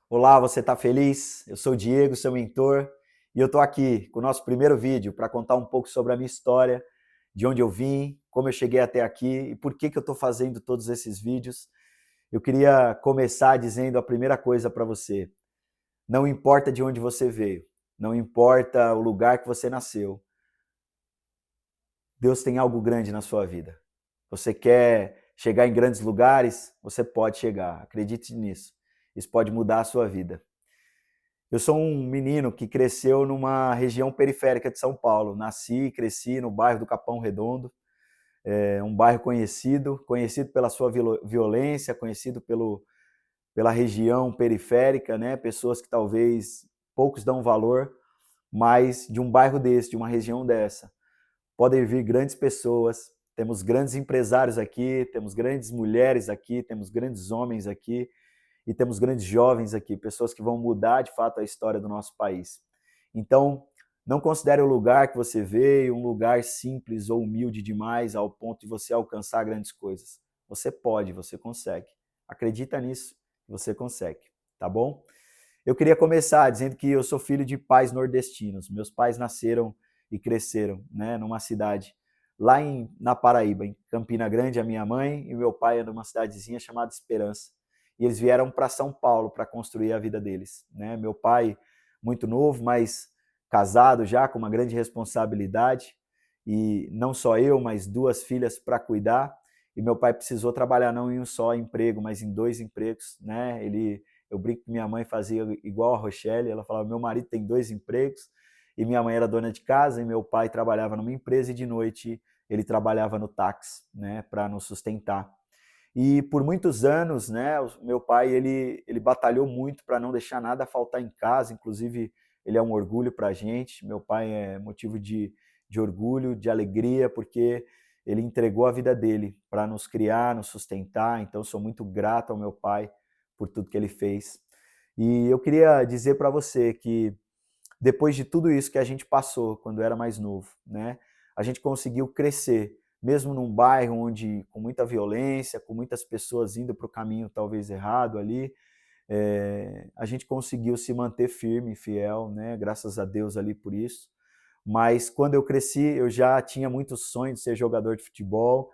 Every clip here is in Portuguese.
Olá, você está feliz? Eu sou o Diego, seu mentor, e eu estou aqui com o nosso primeiro vídeo para contar um pouco sobre a minha história, de onde eu vim, como eu cheguei até aqui e por que eu estou fazendo todos esses vídeos. Eu queria começar dizendo a primeira coisa para você: não importa de onde você veio, não importa o lugar que você nasceu, Deus tem algo grande na sua vida. Você quer chegar em grandes lugares? Você pode chegar, acredite nisso. Isso pode mudar a sua vida. Eu sou um menino que cresceu numa região periférica de São Paulo. Nasci e cresci no bairro do Capão Redondo, um bairro conhecido pela sua violência, conhecido pela região periférica, né? Pessoas que talvez poucos dão valor, mas de um bairro desse, de uma região dessa, podem vir grandes pessoas. Temos grandes empresários aqui, temos grandes mulheres aqui, temos grandes homens aqui, e temos grandes jovens aqui, pessoas que vão mudar de fato a história do nosso país. Então, não considere o lugar que você veio um lugar simples ou humilde demais ao ponto de você alcançar grandes coisas. Você pode, você consegue. Acredita nisso, você consegue, tá bom? Eu queria começar dizendo que eu sou filho de pais nordestinos. Meus pais nasceram e cresceram, né, numa cidade lá na Paraíba, em Campina Grande, a minha mãe, e meu pai é numa cidadezinha chamada Esperança. E eles vieram para São Paulo para construir a vida deles, né? Meu pai muito novo, mas casado já com uma grande responsabilidade, e não só eu, mas duas filhas para cuidar. E meu pai precisou trabalhar não em um só emprego, mas em dois empregos, né? Eu brinco que minha mãe fazia igual a Rochelle, ela falava: meu marido tem dois empregos, e minha mãe era dona de casa, e meu pai trabalhava numa empresa, e de noite ele trabalhava no táxi, né, para nos sustentar. E por muitos anos, né, o meu pai ele batalhou muito para não deixar nada faltar em casa, inclusive ele é um orgulho para a gente. Meu pai é motivo de orgulho, de alegria, porque ele entregou a vida dele para nos criar, nos sustentar. Então sou muito grato ao meu pai por tudo que ele fez. E eu queria dizer para você que depois de tudo isso que a gente passou quando era mais novo, né, a gente conseguiu crescer, mesmo num bairro onde com muita violência, com muitas pessoas indo para o caminho talvez errado ali, a gente conseguiu se manter firme e fiel, né, graças a Deus ali por isso. Mas quando eu cresci, eu já tinha muito sonho de ser jogador de futebol.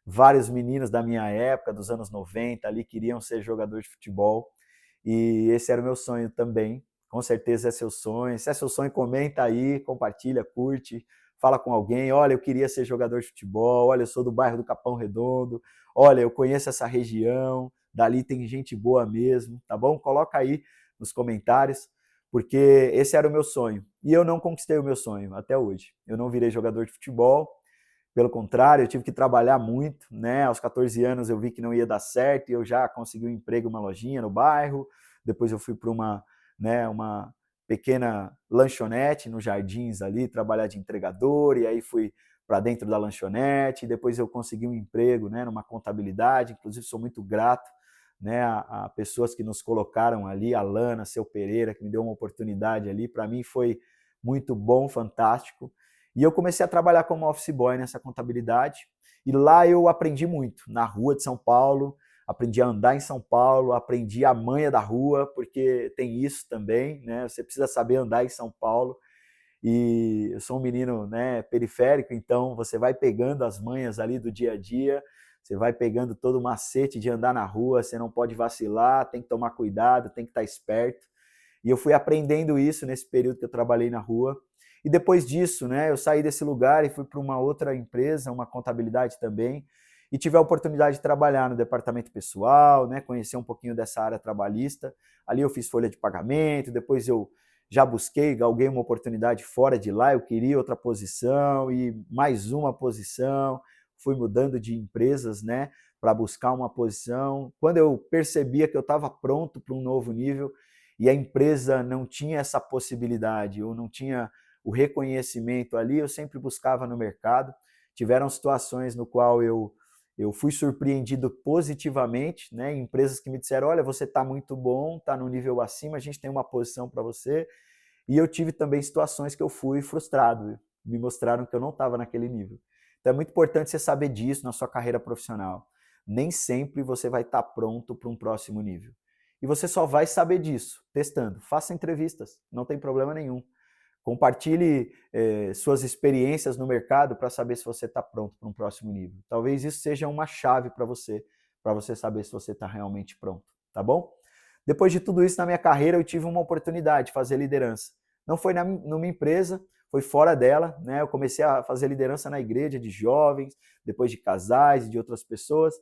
Vários meninos da minha época, dos anos 90, ali queriam ser jogador de futebol. E esse era o meu sonho também. Com certeza é seu sonho. Se é seu sonho, comenta aí, compartilha, curte, fala com alguém. Olha, eu queria ser jogador de futebol. Olha, eu sou do bairro do Capão Redondo. Olha, eu conheço essa região. Dali tem gente boa mesmo, tá bom? Coloca aí nos comentários, porque esse era o meu sonho. E eu não conquistei o meu sonho até hoje. Eu não virei jogador de futebol, pelo contrário, eu tive que trabalhar muito, né? Aos 14 anos eu vi que não ia dar certo e eu já consegui um emprego, uma lojinha no bairro. Depois eu fui para uma pequena lanchonete nos Jardins ali, trabalhar de entregador, e aí fui para dentro da lanchonete. Depois eu consegui um emprego, né, numa contabilidade. Inclusive sou muito grato, né, a pessoas que nos colocaram ali, a Lana, seu Pereira, que me deu uma oportunidade ali. Para mim foi muito bom, fantástico. E eu comecei a trabalhar como office boy nessa contabilidade. E lá eu aprendi muito, na rua de São Paulo, aprendi a andar em São Paulo, aprendi a manha da rua, porque tem isso também, né? Você precisa saber andar em São Paulo. E eu sou um menino, né, periférico, então você vai pegando as manhas ali do dia a dia, você vai pegando todo o macete de andar na rua, você não pode vacilar, tem que tomar cuidado, tem que estar esperto. E eu fui aprendendo isso nesse período que eu trabalhei na rua. E depois disso, né, eu saí desse lugar e fui para uma outra empresa, uma contabilidade também, e tive a oportunidade de trabalhar no departamento pessoal, né, conhecer um pouquinho dessa área trabalhista. Ali eu fiz folha de pagamento, depois eu já busquei, galguei uma oportunidade fora de lá, eu queria outra posição e mais uma posição, fui mudando de empresas, né, para buscar uma posição. Quando eu percebia que eu estava pronto para um novo nível, e a empresa não tinha essa possibilidade ou não tinha o reconhecimento ali, eu sempre buscava no mercado. Tiveram situações no qual eu fui surpreendido positivamente, né? Empresas que me disseram: olha, você está muito bom, está no nível acima, a gente tem uma posição para você. E eu tive também situações que eu fui frustrado, me mostraram que eu não estava naquele nível. Então é muito importante você saber disso na sua carreira profissional. Nem sempre você vai estar pronto para um próximo nível. E você só vai saber disso testando. Faça entrevistas, não tem problema nenhum. Compartilhe suas experiências no mercado para saber se você está pronto para um próximo nível. Talvez isso seja uma chave para você saber se você está realmente pronto, tá bom? Depois de tudo isso na minha carreira, eu tive uma oportunidade de fazer liderança. Não foi numa empresa, foi fora dela, né? Eu comecei a fazer liderança na igreja de jovens, depois de casais e de outras pessoas.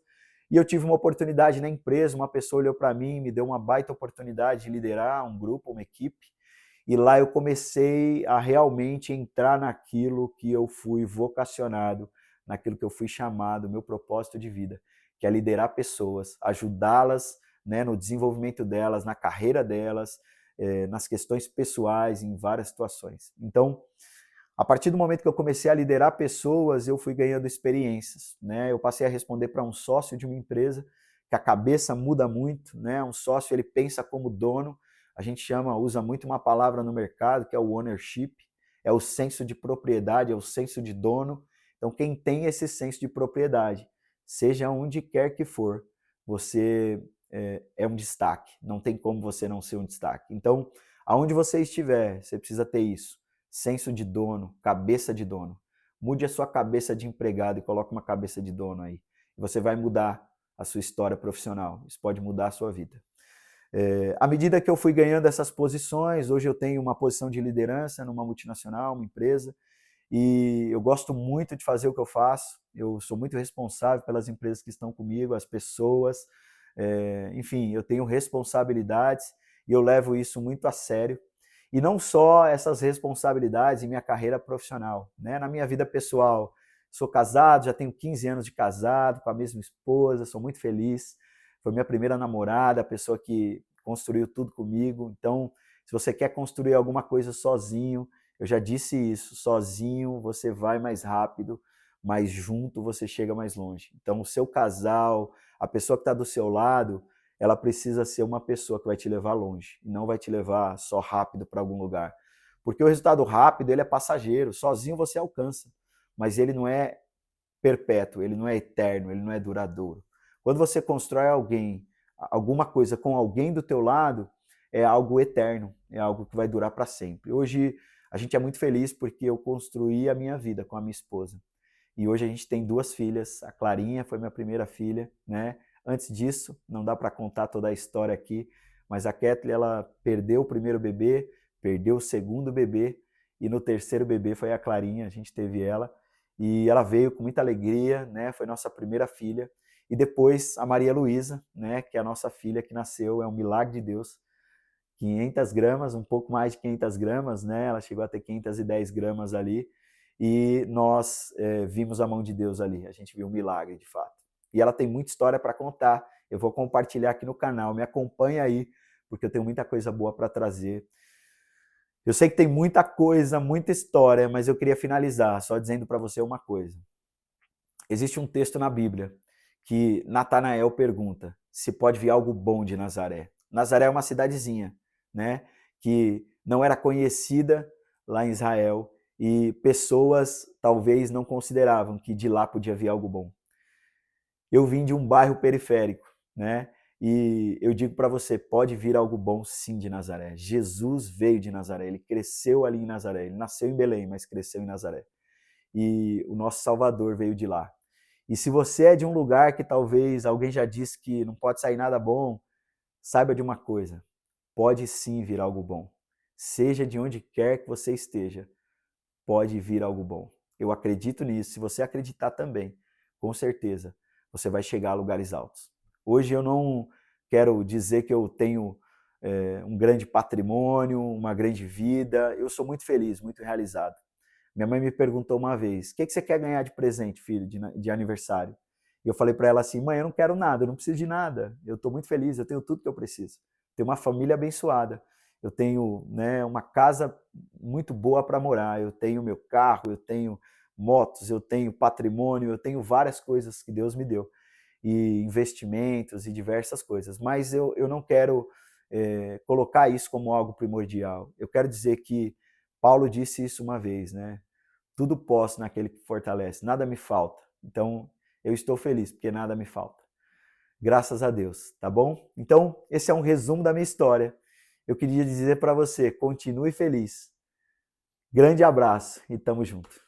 E eu tive uma oportunidade na empresa, uma pessoa olhou para mim, me deu uma baita oportunidade de liderar um grupo, uma equipe. E lá eu comecei a realmente entrar naquilo que eu fui vocacionado, naquilo que eu fui chamado, meu propósito de vida, que é liderar pessoas, ajudá-las, né, no desenvolvimento delas, na carreira delas, nas questões pessoais, em várias situações. Então, a partir do momento que eu comecei a liderar pessoas, eu fui ganhando experiências, né? Eu passei a responder para um sócio de uma empresa, que a cabeça muda muito, né? Um sócio, ele pensa como dono. A gente usa muito uma palavra no mercado, que é o ownership, é o senso de propriedade, é o senso de dono. Então, quem tem esse senso de propriedade, seja onde quer que for, você é um destaque. Não tem como você não ser um destaque. Então, aonde você estiver, você precisa ter isso. Senso de dono, cabeça de dono. Mude a sua cabeça de empregado e coloque uma cabeça de dono aí. Você vai mudar a sua história profissional. Isso pode mudar a sua vida. À medida que eu fui ganhando essas posições, hoje eu tenho uma posição de liderança numa multinacional, uma empresa, e eu gosto muito de fazer o que eu faço. Eu sou muito responsável pelas empresas que estão comigo, as pessoas. Enfim, eu tenho responsabilidades e eu levo isso muito a sério. E não só essas responsabilidades em minha carreira profissional, né? Na minha vida pessoal, sou casado, já tenho 15 anos de casado com a mesma esposa, sou muito feliz. Foi minha primeira namorada, a pessoa que construiu tudo comigo. Então, se você quer construir alguma coisa sozinho, eu já disse isso, sozinho você vai mais rápido, mas junto você chega mais longe. Então, o seu casal, a pessoa que está do seu lado, ela precisa ser uma pessoa que vai te levar longe e não vai te levar só rápido para algum lugar. Porque o resultado rápido, ele é passageiro, sozinho você alcança, mas ele não é perpétuo, ele não é eterno, ele não é duradouro. Quando você constrói alguma coisa com alguém do teu lado, é algo eterno, é algo que vai durar para sempre. Hoje a gente é muito feliz porque eu construí a minha vida com a minha esposa. E hoje a gente tem 2 filhas, a Clarinha foi minha primeira filha, né? Antes disso, não dá para contar toda a história aqui, mas a Kathleen, ela perdeu o primeiro bebê, perdeu o segundo bebê, e no terceiro bebê foi a Clarinha, a gente teve ela, e ela veio com muita alegria, né? Foi nossa primeira filha. E depois a Maria Luísa, né? Que é a nossa filha que nasceu, é um milagre de Deus. 500 gramas, um pouco mais de 500 gramas, né? Ela chegou a ter 510 gramas ali. E nós vimos a mão de Deus ali. A gente viu um milagre, de fato. E ela tem muita história para contar. Eu vou compartilhar aqui no canal. Me acompanha aí, porque eu tenho muita coisa boa para trazer. Eu sei que tem muita coisa, muita história, mas eu queria finalizar só dizendo para você uma coisa. Existe um texto na Bíblia que Natanael pergunta se pode vir algo bom de Nazaré. Nazaré é uma cidadezinha, né, que não era conhecida lá em Israel e pessoas talvez não consideravam que de lá podia vir algo bom. Eu vim de um bairro periférico, né? E eu digo para você, pode vir algo bom sim de Nazaré. Jesus veio de Nazaré, ele cresceu ali em Nazaré, ele nasceu em Belém, mas cresceu em Nazaré. E o nosso Salvador veio de lá. E se você é de um lugar que talvez alguém já disse que não pode sair nada bom, saiba de uma coisa, pode sim vir algo bom. Seja de onde quer que você esteja, pode vir algo bom. Eu acredito nisso. Se você acreditar também, com certeza, você vai chegar a lugares altos. Hoje eu não quero dizer que eu tenho um grande patrimônio, uma grande vida. Eu sou muito feliz, muito realizado. Minha mãe me perguntou uma vez: o que você quer ganhar de presente, filho, de aniversário? E eu falei para ela assim: mãe, eu não quero nada, eu não preciso de nada. Eu estou muito feliz, eu tenho tudo que eu preciso. Tenho uma família abençoada. Eu tenho, né, uma casa muito boa para morar. Eu tenho meu carro, eu tenho motos, eu tenho patrimônio, eu tenho várias coisas que Deus me deu. E investimentos e diversas coisas. Mas eu não quero colocar isso como algo primordial. Eu quero dizer que Paulo disse isso uma vez, né? Tudo posso naquele que fortalece, nada me falta. Então, eu estou feliz porque nada me falta. Graças a Deus, tá bom? Então, esse é um resumo da minha história. Eu queria dizer para você, continue feliz. Grande abraço e tamo junto.